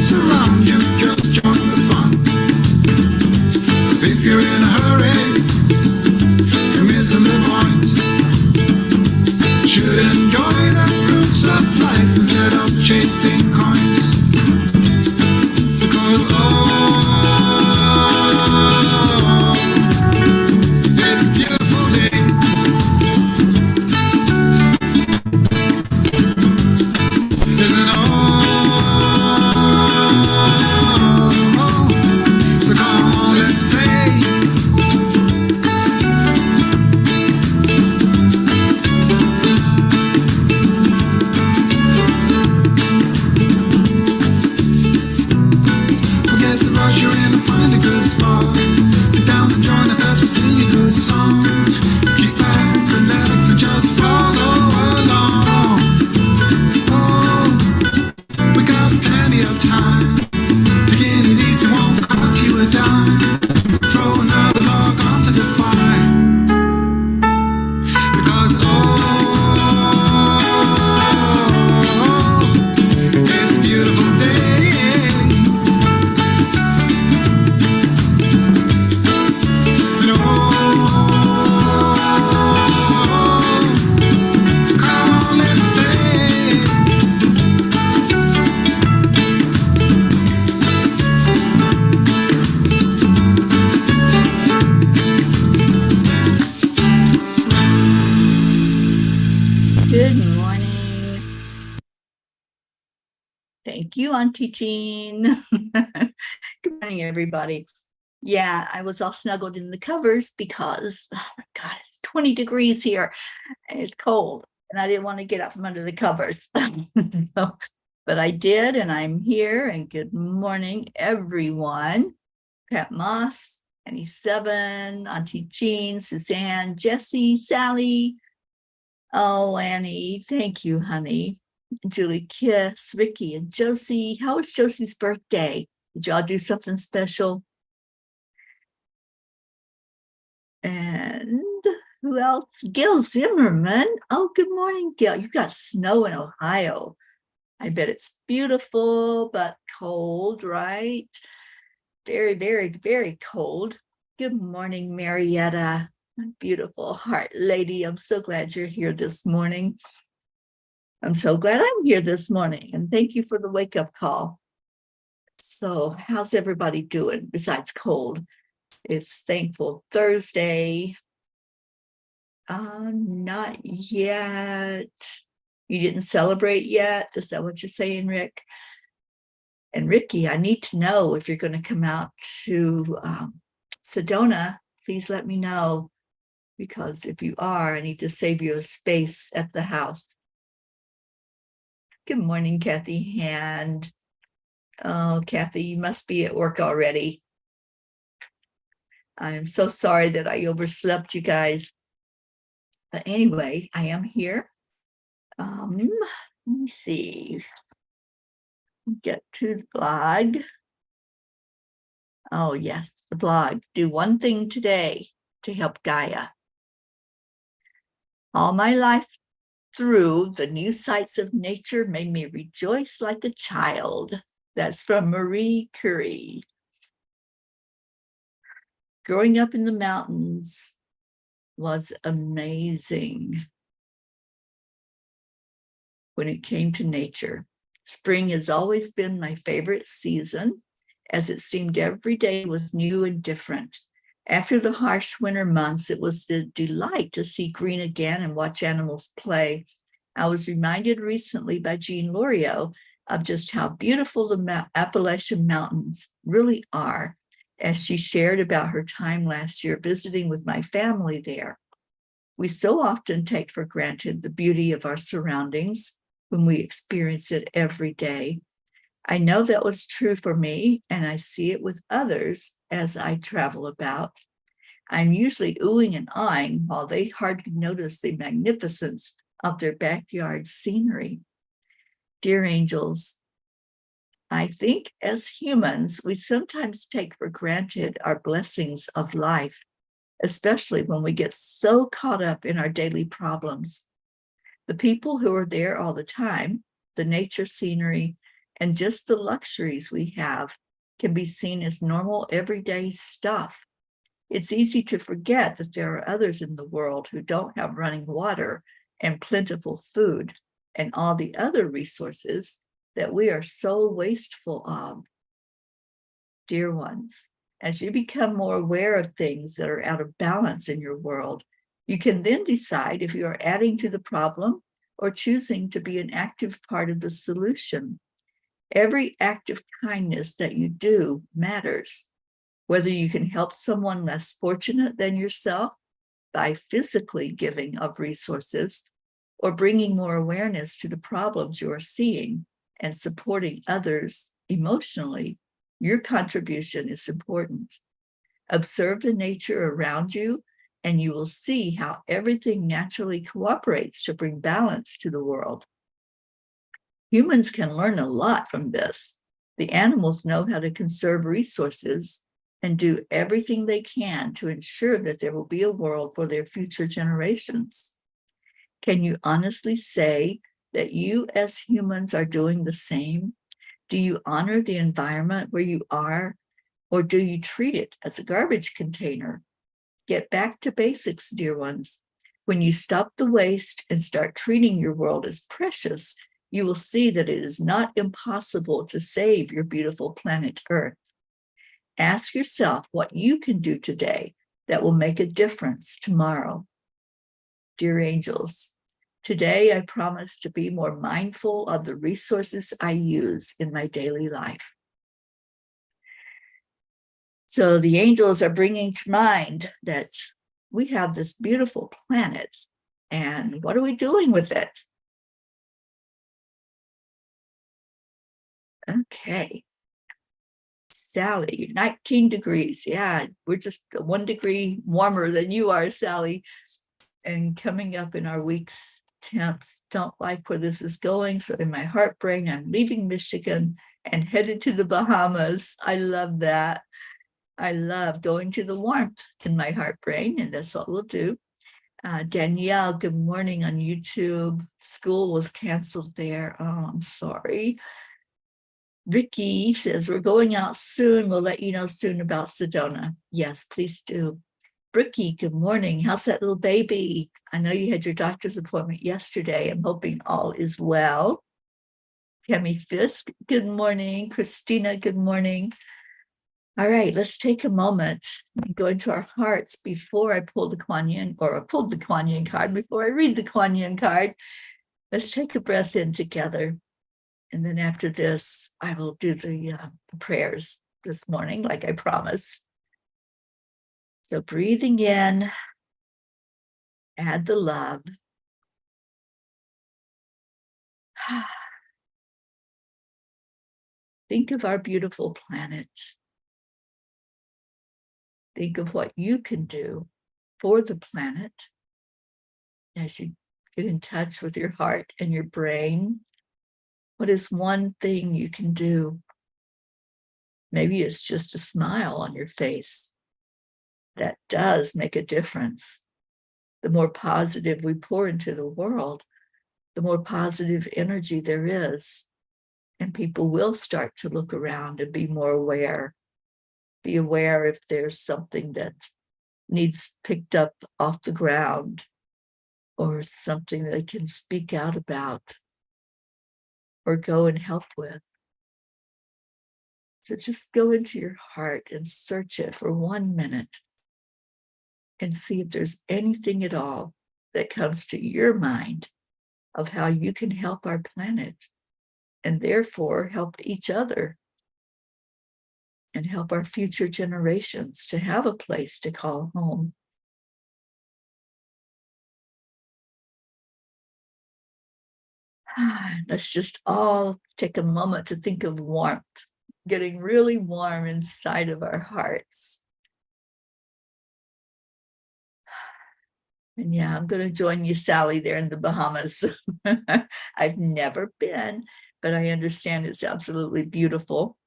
surround you, just join the fun. 'Cause if you're in a hurry, you're missing the point. Should enjoy the fruits of life instead of chasing coins. Because this beautiful day, isn't so come on, let's play. Forget the rush, you're in and find a good spot. Sit down and join us as we sing a good song. Keep back, relax, and just follow along. Oh, we got plenty of time. Taking it easy won't cost you a dime. Throw another log onto the fire. Because it's a beautiful day. And come on, let's play. Good morning. Thank you, Auntie Jean. Good morning, everybody. Yeah, I was all snuggled in the covers because, oh my God, it's 20 degrees here and it's cold and I didn't want to get out from under the covers. So, but I did, and I'm here, and good morning, everyone. Pat Moss, Annie Seven, Auntie Jean, Suzanne, Jessie, Sally. Oh, Annie, thank you, honey. Julie Kiss, Ricky, and Josie. How was Josie's birthday? Did y'all do something special? And who else? Gil Zimmerman. Oh, good morning, Gil. You got snow in Ohio. I bet it's beautiful, but cold, right? Very, very, very cold. Good morning, Marietta. My beautiful heart lady. I'm so glad you're here this morning. I'm so glad I'm here this morning, and thank you for the wake-up call. So how's everybody doing besides cold? It's Thankful Thursday. Not yet. You didn't celebrate yet? Is that what you're saying, Rick? And Ricky, I need to know if you're going to come out to Sedona. Please let me know, because if you are, I need to save you a space at the house. Good morning, Kathy Hand. Oh, Kathy, you must be at work already. I'm so sorry that I overslept, you guys. But anyway, I am here. Let me see. Get to the blog. Oh, yes, the blog. Do one thing today to help Gaia. All my life through, the new sights of nature made me rejoice like a child. That's from Marie Curie. Growing up in the mountains was amazing when it came to nature. Spring has always been my favorite season, as it seemed every day was new and different. After the harsh winter months, it was a delight to see green again and watch animals play. I was reminded recently by Jean Loriot of just how beautiful the Appalachian Mountains really are, as she shared about her time last year visiting with my family there. We so often take for granted the beauty of our surroundings when we experience it every day. I know that was true for me, and I see it with others as I travel about. I'm usually oohing and ahhing while they hardly notice the magnificence of their backyard scenery. Dear angels, I think as humans, we sometimes take for granted our blessings of life, especially when we get so caught up in our daily problems. The people who are there all the time, the nature scenery, And just the luxuries we have can be seen as normal everyday stuff. It's easy to forget that there are others in the world who don't have running water and plentiful food and all the other resources that we are so wasteful of. Dear ones, as you become more aware of things that are out of balance in your world, you can then decide if you are adding to the problem or choosing to be an active part of the solution. Every act of kindness that you do matters. Whether you can help someone less fortunate than yourself by physically giving of resources or bringing more awareness to the problems you are seeing and supporting others emotionally, your contribution is important. Observe the nature around you, and you will see how everything naturally cooperates to bring balance to the world. Humans can learn a lot from this. The animals know how to conserve resources and do everything they can to ensure that there will be a world for their future generations. Can you honestly say that you as humans are doing the same? Do you honor the environment where you are, or do you treat it as a garbage container? Get back to basics, dear ones. When you stop the waste and start treating your world as precious, you will see that it is not impossible to save your beautiful planet Earth. Ask yourself what you can do today that will make a difference tomorrow. Dear angels, today I promise to be more mindful of the resources I use in my daily life. So the angels are bringing to mind that we have this beautiful planet, and what are we doing with it? Okay. Sally, 19 degrees. Yeah, we're just 1 degree warmer than you are, Sally. And coming up in our week's temps, don't like where this is going. So in my heart brain, I'm leaving Michigan and headed to the Bahamas. I love that. I love going to the warmth in my heart brain, and that's what we'll do. Danielle, good morning on YouTube. School was canceled there. Oh, I'm sorry. Vicky says, we're going out soon. We'll let you know soon about Sedona. Yes, please do. Bricky, good morning. How's that little baby? I know you had your doctor's appointment yesterday. I'm hoping all is well. Tammy Fisk, good morning. Christina, good morning. All right, let's take a moment and go into our hearts before I pull the Kuan Yin, or I pulled the Kuan Yin card before I read the Kuan Yin card. Let's take a breath in together. And then after this, I will do the prayers this morning, like I promised. So breathing in, add the love. Think of our beautiful planet. Think of what you can do for the planet as you get in touch with your heart and your brain. What is one thing you can do? Maybe it's just a smile on your face. That does make a difference. The more positive we pour into the world, the more positive energy there is. And people will start to look around and be more aware. Be aware if there's something that needs picked up off the ground, or something they can speak out about or go and help with. So just go into your heart and search it for 1 minute and see if there's anything at all that comes to your mind of how you can help our planet, and therefore help each other and help our future generations to have a place to call home. Let's just all take a moment to think of warmth, getting really warm inside of our hearts. And yeah, I'm going to join you, Sally, there in the Bahamas. I've never been, but I understand it's absolutely beautiful.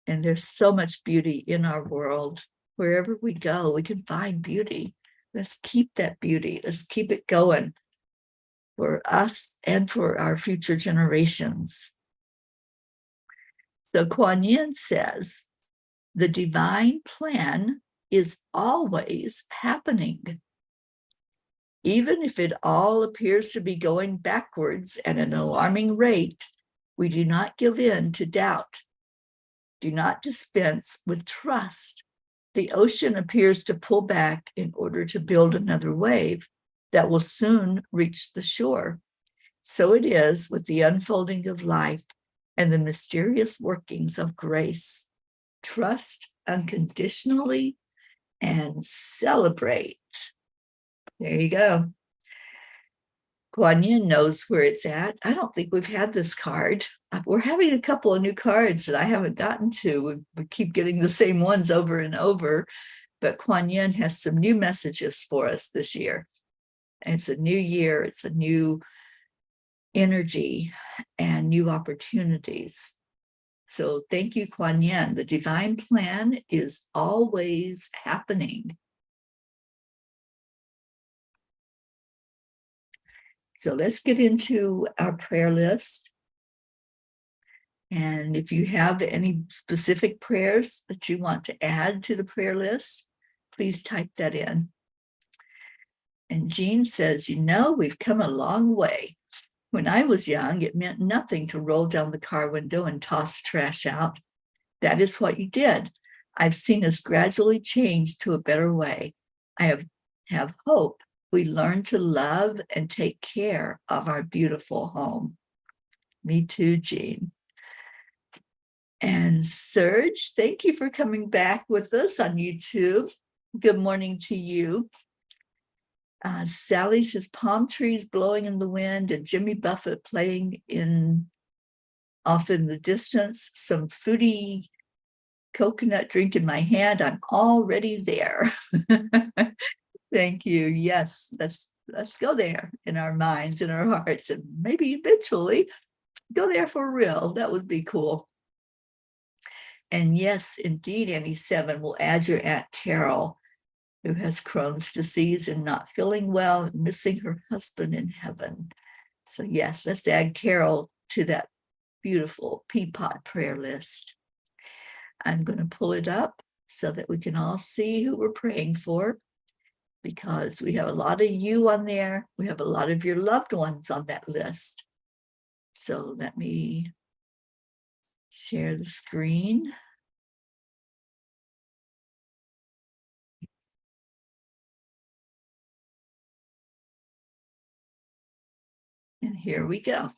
And there's so much beauty in our world. Wherever we go, we can find beauty. Let's keep that beauty. Let's keep it going for us and for our future generations. So Kuan Yin says, the divine plan is always happening. Even if it all appears to be going backwards at an alarming rate, we do not give in to doubt. Do not dispense with trust. The ocean appears to pull back in order to build another wave that will soon reach the shore. So it is with the unfolding of life and the mysterious workings of grace. Trust unconditionally and celebrate. There you go. Kuan Yin knows where it's at. I don't think we've had this card. We're having a couple of new cards that I haven't gotten to. We keep getting the same ones over and over, but Kuan Yin has some new messages for us this year. And it's a new year. It's a new energy and new opportunities. So thank you, Kuan Yin. The divine plan is always happening. So let's get into our prayer list. And if you have any specific prayers that you want to add to the prayer list, please type that in. And Jean says, we've come a long way. When I was young, it meant nothing to roll down the car window and toss trash out. That is what you did. I've seen us gradually change to a better way. I have hope we learn to love and take care of our beautiful home. Me too, Jean. And Serge, thank you for coming back with us on YouTube. Good morning to you. Sally says, palm trees blowing in the wind and Jimmy Buffett playing off in the distance, some foodie coconut drink in my hand. I'm already there. Thank you. Yes, let's go there in our minds, in our hearts, and maybe eventually go there for real. That would be cool. And yes, indeed, Annie 7 will add your Aunt Carol, who has Crohn's disease and not feeling well and missing her husband in heaven. So yes, let's add Carol to that beautiful Peapod prayer list. I'm going to pull it up so that we can all see who we're praying for, because we have a lot of you on there. We have a lot of your loved ones on that list. So let me share the screen. And here we go.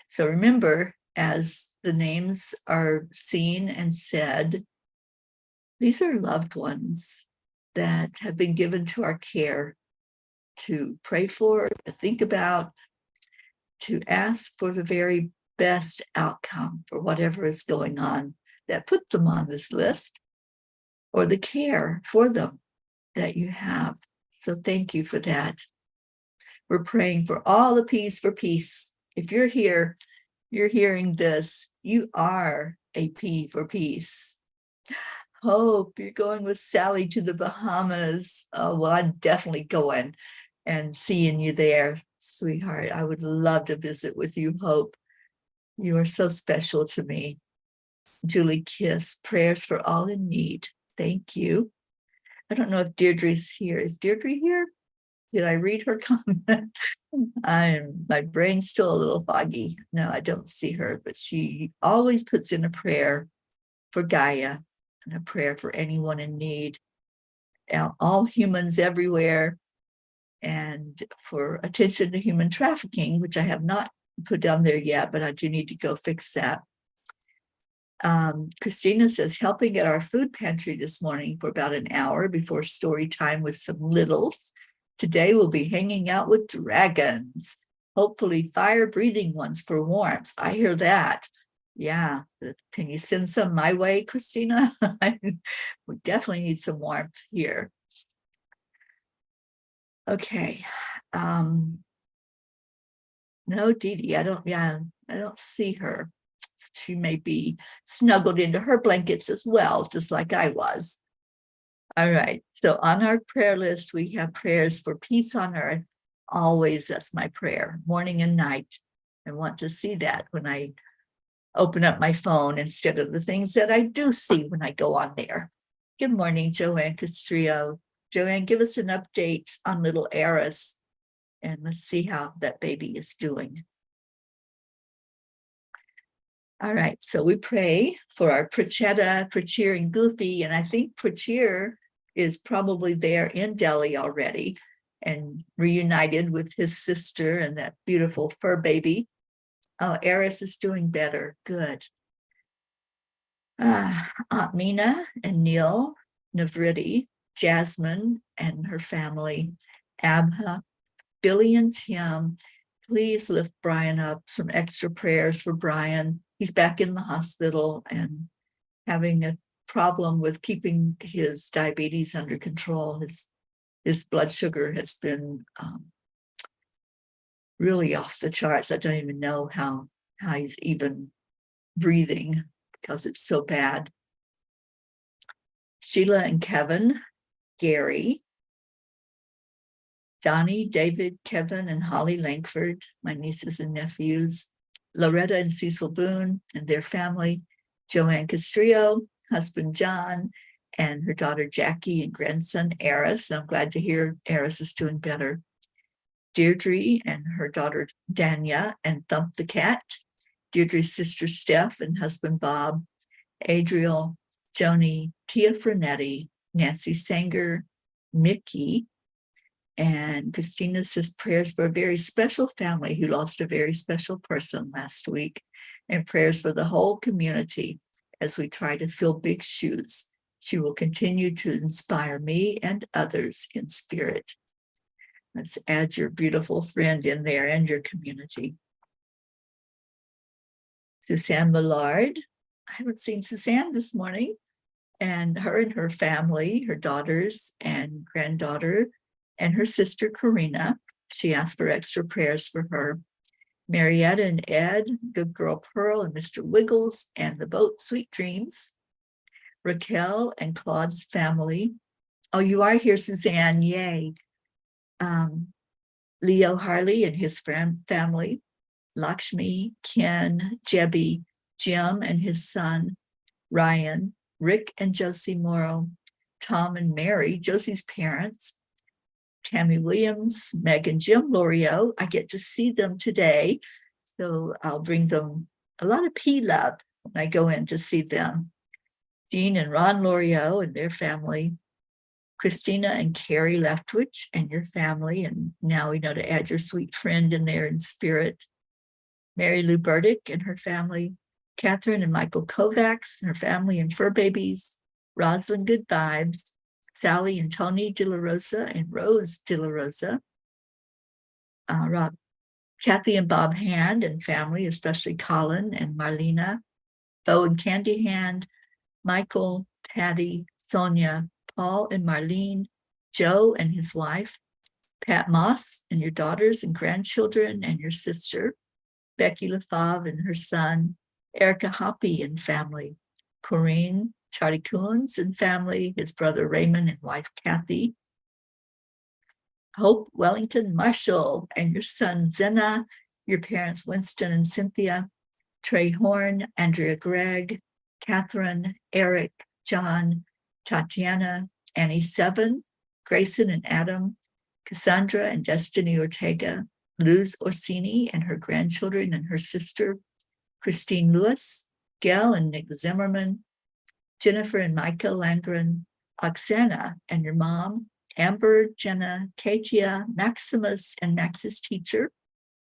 So remember, as the names are seen and said, these are loved ones that have been given to our care to pray for, to think about, to ask for the very best outcome for whatever is going on that puts them on this list, or the care for them that you have. So thank you for that. We're praying for all the peace for peace. If you're here, you're hearing this, you are a P for peace. Hope, you're going with Sally to the Bahamas. Oh, well, I'm definitely going and seeing you there, sweetheart. I would love to visit with you, Hope. You are so special to me. Julie Kiss, prayers for all in need. Thank you. I don't know if Deirdre's here. Is Deirdre here? Did I read her comment? My brain's still a little foggy. No, I don't see her, but she always puts in a prayer for Gaia and a prayer for anyone in need, all humans everywhere, and for attention to human trafficking, which I have not put down there yet, but I do need to go fix that. Christina says, helping at our food pantry this morning for about an hour before story time with some littles. Today we'll be hanging out with dragons, hopefully fire-breathing ones for warmth. I hear that. Yeah, can you send some my way, Christina? We definitely need some warmth here. Okay. No, Dee Dee, I don't see her. She may be snuggled into her blankets as well, just like I was. All right, so on our prayer list, we have prayers for peace on earth. Always, that's my prayer, morning and night. I want to see that when I open up my phone instead of the things that I do see when I go on there. Good morning, Joanne Castrillo. Joanne, give us an update on little Eris, and let's see how that baby is doing. All right, so we pray for our Prachetta, Prachir, and Goofy, and I think Prachir is probably there in Delhi already and reunited with his sister and that beautiful fur baby. Oh, Eris is doing better. Good. Aunt Mina and Neil, Navriti, Jasmine and her family, Abha, Billy and Tim. Please lift Brian up. Some extra prayers for Brian. He's back in the hospital and having a problem with keeping his diabetes under control. His blood sugar has been really off the charts. I don't even know how he's even breathing because it's so bad. Sheila and Kevin, Gary, Donnie, David, Kevin, and Holly Langford, my nieces and nephews, Loretta and Cecil Boone and their family, Joanne Castrillo, husband John, and her daughter Jackie and grandson Eris. I'm glad to hear Eris is doing better. Deirdre and her daughter Danya and Thump the cat, Deirdre's sister Steph and husband Bob, Adriel, Joni, Tia Frenetti, Nancy Sanger, Mickey, and Christina says prayers for a very special family who lost a very special person last week, and prayers for the whole community as we try to fill big shoes. She will continue to inspire me and others in spirit. Let's add your beautiful friend in there and your community. Suzanne Millard. I haven't seen Suzanne this morning. And her family, her daughters and granddaughter, and her sister Karina. She asked for extra prayers for her. Marietta and Ed, Good Girl Pearl and Mr. Wiggles, and the boat Sweet Dreams. Raquel and Claude's family. Oh, you are here, Suzanne. Yay. Leo Harley and his family. Lakshmi, Ken, Jebby, Jim and his son, Ryan, Rick and Josie Morrow, Tom and Mary, Josie's parents, Tammy Williams, Meg and Jim Lorio. I get to see them today, so I'll bring them a lot of love when I go in to see them. Jean and Ron Lorio and their family, Christina and Carrie Leftwich and your family, and now we know to add your sweet friend in there in spirit. Mary Lou Burdick and her family, Catherine and Michael Kovacs and her family and fur babies, Rosalind Good Vibes, Sally and Tony De La Rosa and Rose De La Rosa, Kathy and Bob Hand and family, especially Colin and Marlena, Bo and Candy Hand, Michael, Patty, Sonia, Paul and Marlene, Joe and his wife, Pat Moss and your daughters and grandchildren and your sister, Becky LaFave and her son, Erica Hoppy and family, Corinne, Charlie Coons and family, his brother Raymond and wife Kathy, Hope Wellington Marshall and your son Zena, your parents Winston and Cynthia, Trey Horn, Andrea Gregg, Catherine, Eric, John, Tatiana, Annie Seven, Grayson and Adam, Cassandra and Destiny Ortega, Luz Orsini and her grandchildren and her sister, Christine Lewis, Gail and Nick Zimmerman, Jennifer and Micah Langren, Oksana and your mom, Amber, Jenna, Katia, Maximus and Max's teacher,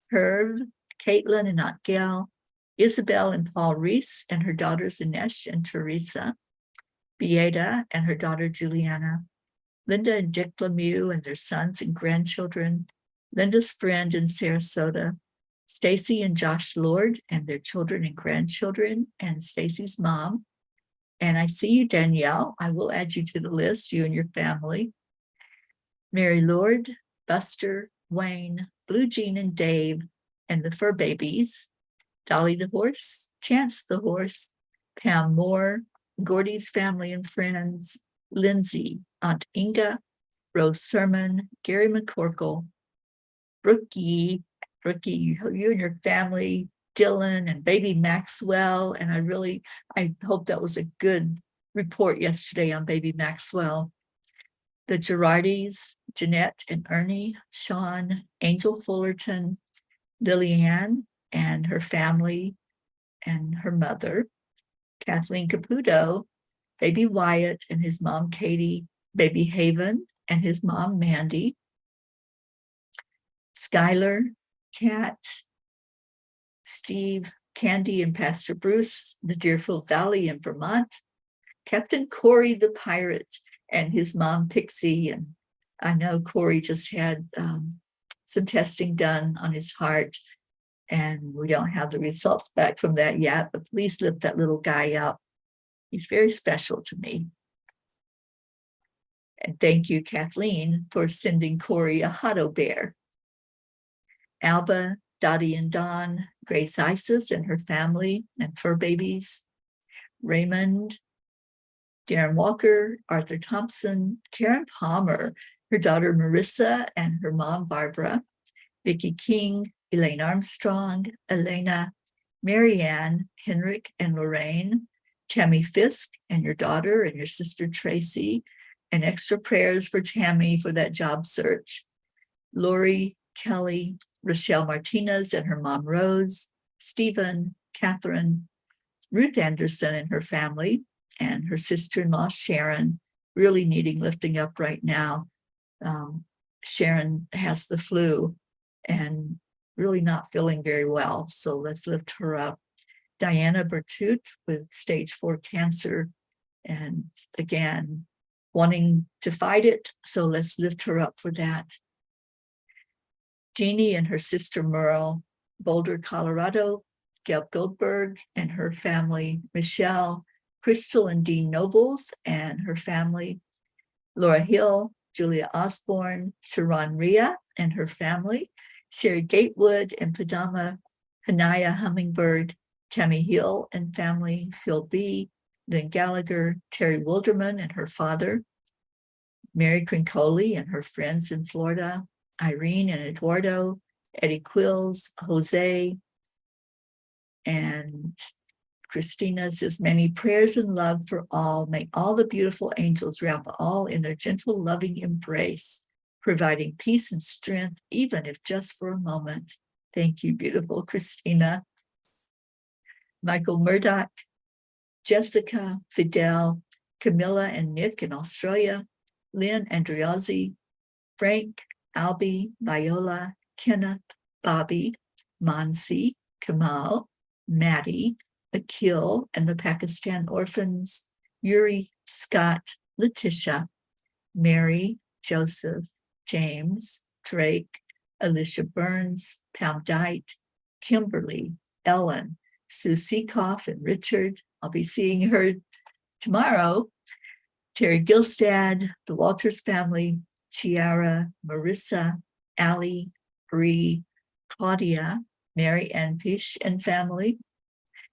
Herb, Caitlin and Aunt Gail, Isabel and Paul Reese and her daughters Inesh and Teresa, Beata and her daughter Juliana, Linda and Dick Lemieux and their sons and grandchildren, Linda's friend in Sarasota, Stacy and Josh Lord and their children and grandchildren, and Stacy's mom. And I see you, Danielle. I will add you to the list, you and your family. Mary Lord, Buster, Wayne, Blue Jean and Dave, and the fur babies, Dolly the horse, Chance the horse, Pam Moore, Gordy's family and friends, Lindsay, Aunt Inga, Rose Sermon, Gary McCorkle, Brookie, you and your family, Dylan and baby Maxwell. And I hope that was a good report yesterday on baby Maxwell. The Girardis, Jeanette and Ernie, Sean, Angel Fullerton, Lillian and her family and her mother, Kathleen Caputo, baby Wyatt and his mom, Katie, baby Haven and his mom, Mandy, Skylar, Kat, Steve, Candy, and Pastor Bruce, the Deerfield Valley in Vermont, Captain Corey the pirate and his mom, Pixie. And I know Corey just had some testing done on his heart, and we don't have the results back from that yet, but please lift that little guy up. He's very special to me. And thank you, Kathleen, for sending Corey a Hotto bear. Alba, Dottie and Dawn, Grace Isis and her family and fur babies, Raymond, Darren Walker, Arthur Thompson, Karen Palmer, her daughter Marissa and her mom Barbara, Vicki King, Elaine Armstrong, Elena, Marianne, Henrik and Lorraine, Tammy Fisk and your daughter and your sister Tracy, and extra prayers for Tammy for that job search. Lori, Kelly, Rochelle Martinez and her mom Rose, Stephen, Catherine, Ruth Anderson and her family, and her sister-in-law Sharon, really needing lifting up right now. Sharon has the flu and really not feeling very well, so let's lift her up. Diana Bertut with stage 4 cancer, and again, wanting to fight it, so let's lift her up for that. Jeannie and her sister Merle, Boulder, Colorado, Gail Goldberg and her family, Michelle, Crystal and Dean Nobles and her family, Laura Hill, Julia Osborne, Sharon Rhea and her family, Sherry Gatewood and Padama, Hanaya Hummingbird, Tammy Hill and family, Phil B., Lynn Gallagher, Terry Wilderman and her father, Mary Crincoli and her friends in Florida, Irene and Eduardo, Eddie Quills, Jose, and Christina says, many prayers and love for all. May all the beautiful angels wrap all in their gentle, loving embrace, providing peace and strength, even if just for a moment. Thank you, beautiful Christina. Michael Murdoch, Jessica, Fidel, Camilla and Nick in Australia, Lynn Andriozzi, Frank, Albie, Viola, Kenneth, Bobby, Mansi, Kamal, Maddie, Akil and the Pakistan orphans, Yuri, Scott, Letitia, Mary, Joseph, James, Drake, Alicia Burns, Pam Dite, Kimberly, Ellen, Sue Seekoff and Richard. I'll be seeing her tomorrow. Terry Gilstad, the Walters family, Chiara, Marissa, Allie, Bree, Claudia, Mary Ann Pish and family,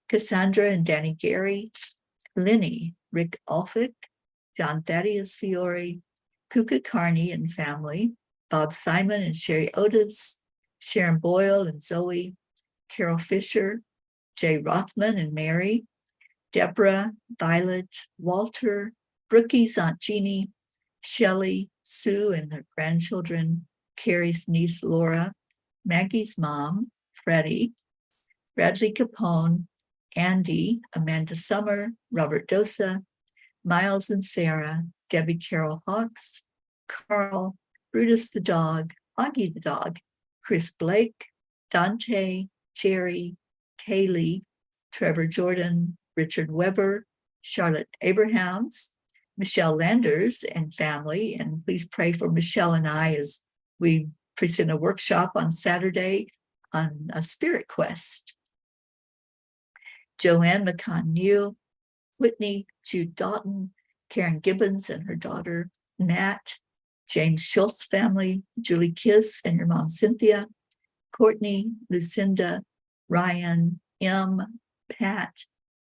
Cassandra and Danny Gary, Linny, Rick Alfick, John Thaddeus Fiore, Kuka Carney and family, Bob Simon and Sherry Otis, Sharon Boyle and Zoe, Carol Fisher, Jay Rothman and Mary, Deborah, Violet, Walter, Brookie's Aunt Jeannie, Shelley, Sue and their grandchildren, Carrie's niece Laura, Maggie's mom, Freddie, Bradley Capone, Andy, Amanda Summer, Robert Dosa, Miles and Sarah, Debbie Carol Hawks, Carl, Brutus the dog, Augie the dog, Chris Blake, Dante, Jerry, Kaylee, Trevor Jordan, Richard Weber, Charlotte Abrahams, Michelle Landers and family, and please pray for Michelle and I as we present a workshop on Saturday on a spirit quest. Joanne McCann-New, Whitney, Jude Doughton, Karen Gibbons and her daughter, Nat, James Schultz family, Julie Kiss and your mom, Cynthia, Courtney, Lucinda, Ryan, M, Pat,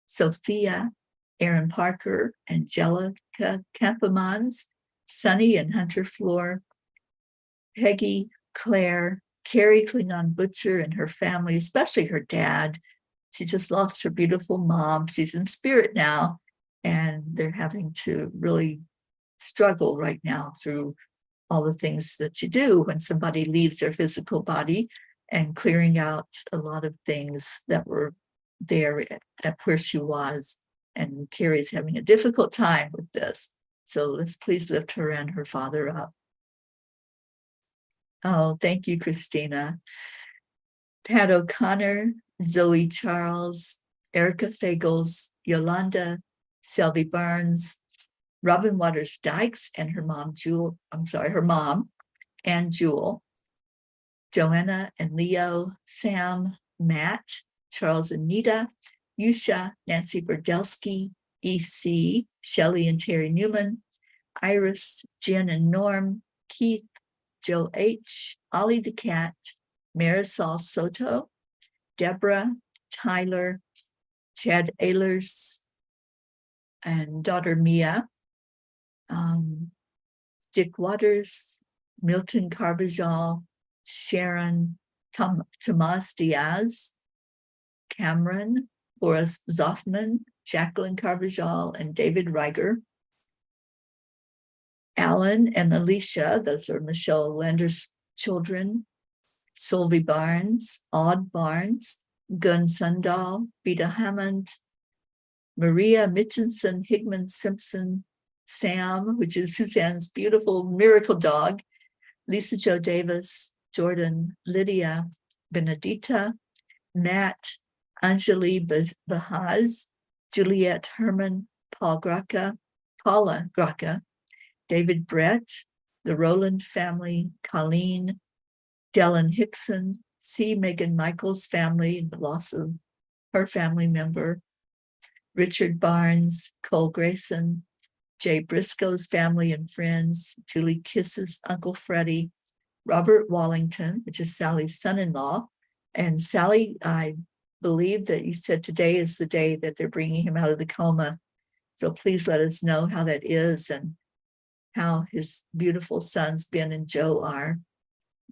Sophia, Aaron Parker, Angelica Campamans, Sunny and Hunter Floor, Peggy, Claire, Carrie Klingon Butcher and her family, especially her dad. She just lost her beautiful mom. She's in spirit now, and they're having to really struggle right now through all the things that you do when somebody leaves their physical body, and clearing out a lot of things that were there at where she was. And Carrie's having a difficult time with this. So let's please lift her and her father up. Oh, thank you, Christina. Pat O'Connor, Zoe Charles, Erica Fagels, Yolanda, Selby Barnes, Robin Waters Dykes and her mom, her mom and Jewel, Joanna and Leo, Sam, Matt, Charles and Nita, Yusha, Nancy Berdelsky, EC, Shelley and Terry Newman, Iris, Jen and Norm, Keith, Joe H., Ollie the Cat, Marisol Soto, Deborah, Tyler, Chad Ehlers, and daughter Mia, Dick Waters, Milton Carbajal, Sharon, Tomas Diaz, Cameron, Boris Zoffman, Jacqueline Carvajal, and David Reiger. Alan and Alicia, those are Michelle Lander's children. Solvi Barnes, Aud Barnes, Gun Sundal, Beta Hammond, Maria Mitchinson, Higman Simpson, Sam, which is Suzanne's beautiful miracle dog, Lisa Jo Davis, Jordan, Lydia, Benedita, Nat, Anjali Bahaz, Juliette Herman, Paula Graca, David Brett, the Rowland family, Colleen, Dellen Hickson, C. Megan Michaels' family, the loss of her family member, Richard Barnes, Cole Grayson, Jay Briscoe's family and friends, Julie Kiss's Uncle Freddie, Robert Wallington, which is Sally's son-in-law. And Sally, I believe that you said today is the day that they're bringing him out of the coma. So please let us know how that is and how his beautiful sons, Ben and Joe, are.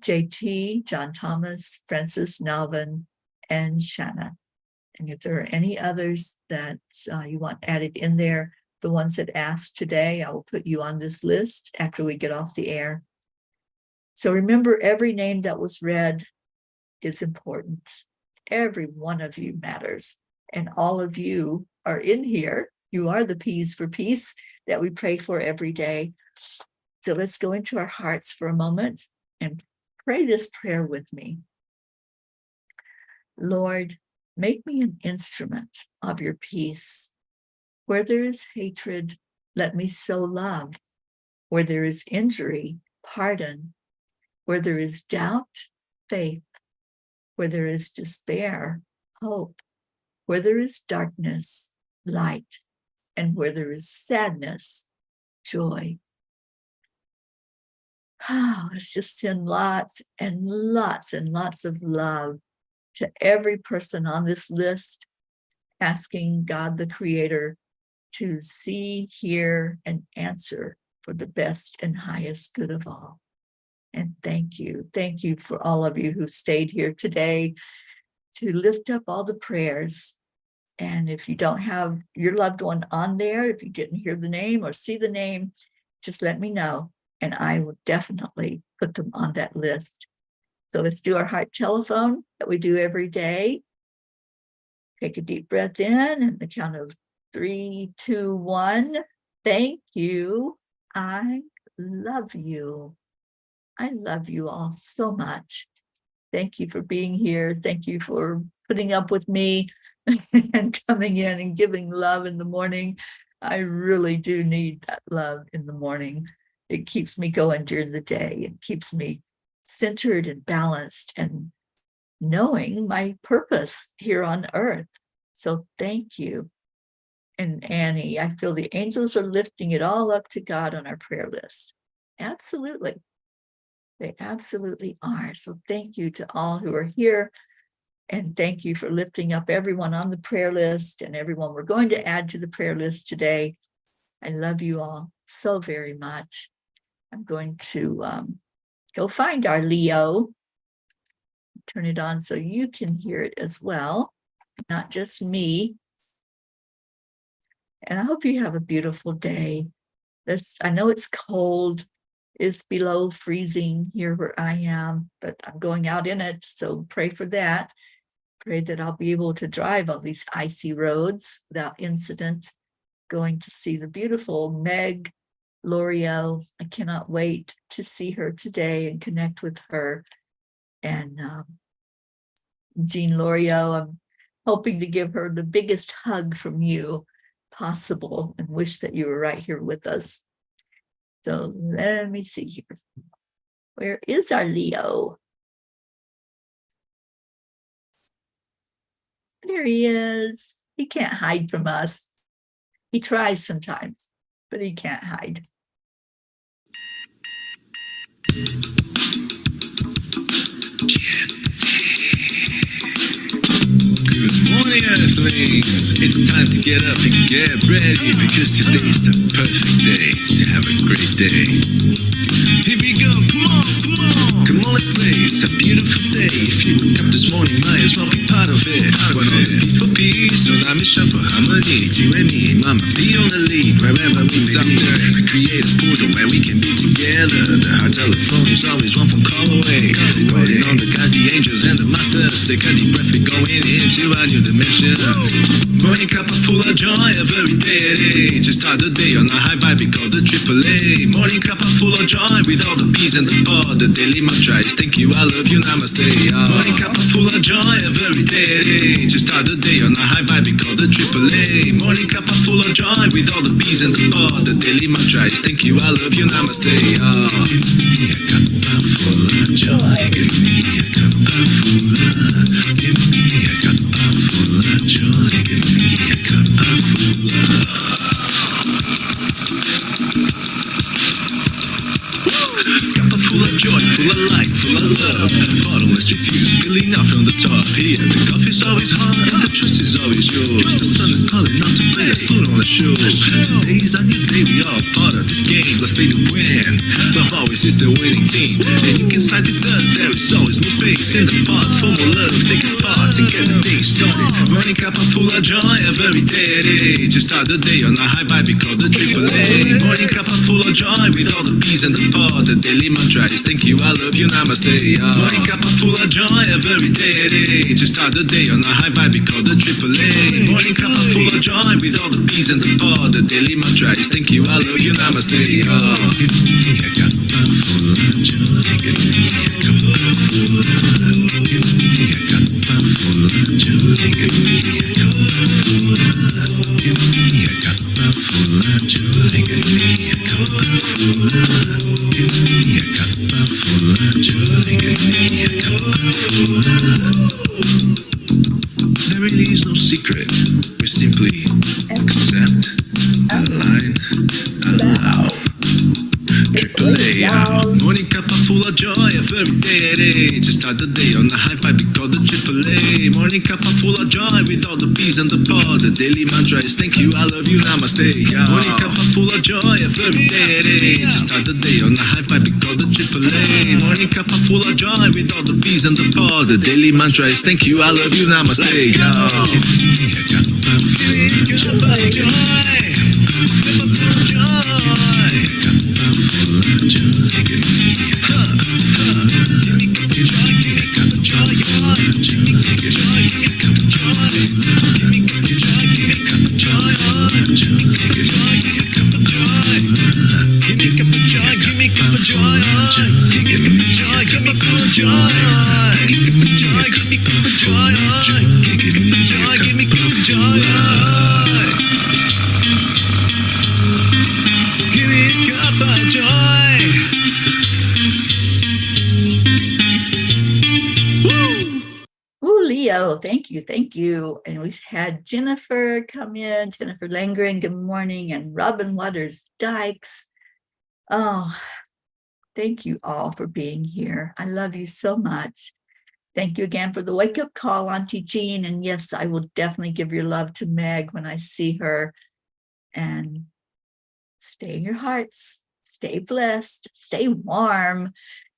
JT, John Thomas, Francis Nalvin, and Shanna. And if there are any others that you want added in there, the ones that asked today, I will put you on this list after we get off the air. So remember, every name that was read is important. Every one of you matters. And all of you are in here. You are the P's for peace that we pray for every day. So let's go into our hearts for a moment and pray this prayer with me. Lord, make me an instrument of your peace. Where there is hatred, let me sow love. Where there is injury, pardon. Where there is doubt, faith. Where there is despair, hope. Where there is darkness, light. And where there is sadness, joy. Let's just send lots and lots and lots of love to every person on this list, asking God the Creator to see, hear, and answer for the best and highest good of all. And thank you. Thank you for all of you who stayed here today to lift up all the prayers. And if you don't have your loved one on there, if you didn't hear the name or see the name, just let me know. And I will definitely put them on that list. So let's do our heart telephone that we do every day. Take a deep breath in and the count of 3, 2, 1. Thank you. I love you. I love you all so much. Thank you for being here. Thank you for putting up with me and coming in and giving love in the morning. I really do need that love in the morning. It keeps me going during the day. It keeps me centered and balanced and knowing my purpose here on earth. So thank you. And Annie, I feel the angels are lifting it all up to God on our prayer list. Absolutely. They absolutely are. So thank you to all who are here. And thank you for lifting up everyone on the prayer list and everyone we're going to add to the prayer list today. I love you all so very much. I'm going to go find our Leo. turn it on so you can hear it as well, not just me. And I hope you have a beautiful day. I know it's cold. It's below freezing here where I am, but I'm going out in it. So pray for that. Pray that I'll be able to drive on these icy roads without incident. Going to see the beautiful Meg L'Oreal. I cannot wait to see her today and connect with her. And Jean L'Oreal, I'm hoping to give her the biggest hug from you possible and wish that you were right here with us. So let me see here. Where is our Leo? There he is. He can't hide from us. He tries sometimes, but he can't hide. Good morning, Earthlings. It's time to get up and get ready because today's the perfect day to have a great day. Here we go, come on, come on. Come on, let's play. It's a beautiful day. If you woke up this morning, might as well be part of it. One of peace for peace, so I'm mission for harmony. You and me, mama, be on the lead wherever we may be. I create a portal where we can be together. The heart telephone is always one phone call away. Calling on the guys, the angels, and the masters. Take a deep breath, we're going into a new dimension. Morning cup of full of joy, every day. To start the day on a high vibe, we call the AAA. Morning cup of full of joy with all the bees and the pod. The daily mantra is thank you, I love you, namaste. Morning cup of full of joy, every day. To start the day on a high vibe, we call the AAA. Morning cup of full of joy with all the bees and the pod. The daily mantra is thank you, I love you, namaste. Give me a cup full of joy. Give me a cup full of. Give me a cup full of joy. Give me a cup full of. Full of joy, full of light, full of love. Bottomless refuse, spilling out from the top. Here, the coffee's always hot and the trust is always yours. The sun is calling out to play, let's put on a show. Today's a new day, we all part of this game. Let's play to win. Love always is the winning team. And you can side with us, there is always no space in the pot for more love. Take a spot and get the day started. Morning cup of full of joy every day. To start the day on a high vibe, we call the AAA. Morning cup of full of joy with all the bees and the pod. The daily mantra is thank you, I love you, namaste. Morning cup of full of joy every day. To start the day on a high vibe, we call the AAA. Morning cup of full of joy with all the bees and the pod. The daily mantra is thank you, I love you, namaste. Give me a cup full of joy. Give me a cup full of. Give me a cup full of joy. Give me a cup full of. Give me a cup full of joy. Give me a cup full of. Give me a cup full of joy. Give me a cup full of. There really is no secret. We simply accept, align, allow. AAA out. Morning cup full of joy every day. To start the day on a high vibe, we call the AAA. Morning cup full of joy with all the bees and the pod. The daily mantra is thank you, I love you, namaste. Morning cup full of joy every day. To start the day on a high vibe, we call the AAA. Morning cup full of joy with all the bees and the pod. The daily mantra is thank you, I love you, namaste. Give me a cup full of joy. Leo, thank you, thank you. And we had Jennifer come in, Jennifer Langren, good morning, and Robin Waters Dykes. Oh, thank you all for being here. I love you so much. Thank you again for the wake-up call, Auntie Jean. And yes, I will definitely give your love to Meg when I see her. And stay in your hearts, stay blessed, stay warm.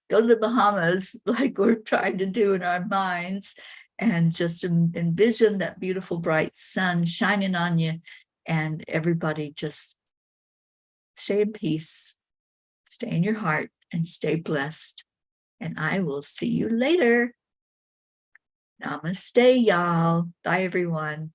go to the Bahamas like we're trying to do in our minds, and just envision that beautiful bright sun shining on you, and everybody just stay in peace, stay in your heart, and stay blessed. And I will see you later. Namaste, y'all. Bye, everyone.